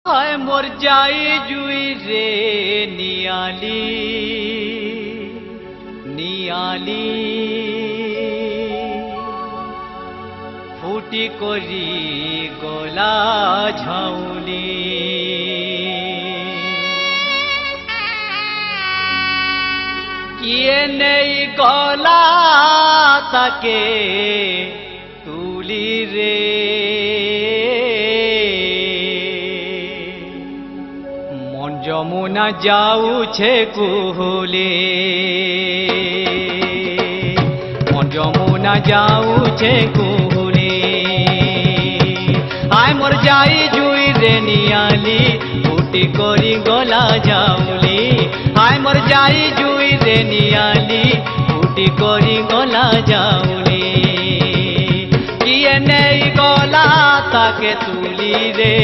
हाय मोर जाई जुई रे नियाली नियाली फुटी करी गला झाउली किए नहीं गला ताके तुली रे যমুনা যাউছে কুহুলে মন যমুনা যাউছে কুহুলে আয় মোর যাই জুই রে নিয়ালি ফুটি করি গলা যাউলি আয় মোর যাই জুই রে নিয়ালি ফুটি করি গলা যাউলি কিয়ে নেই গলা তাকে তুলি রে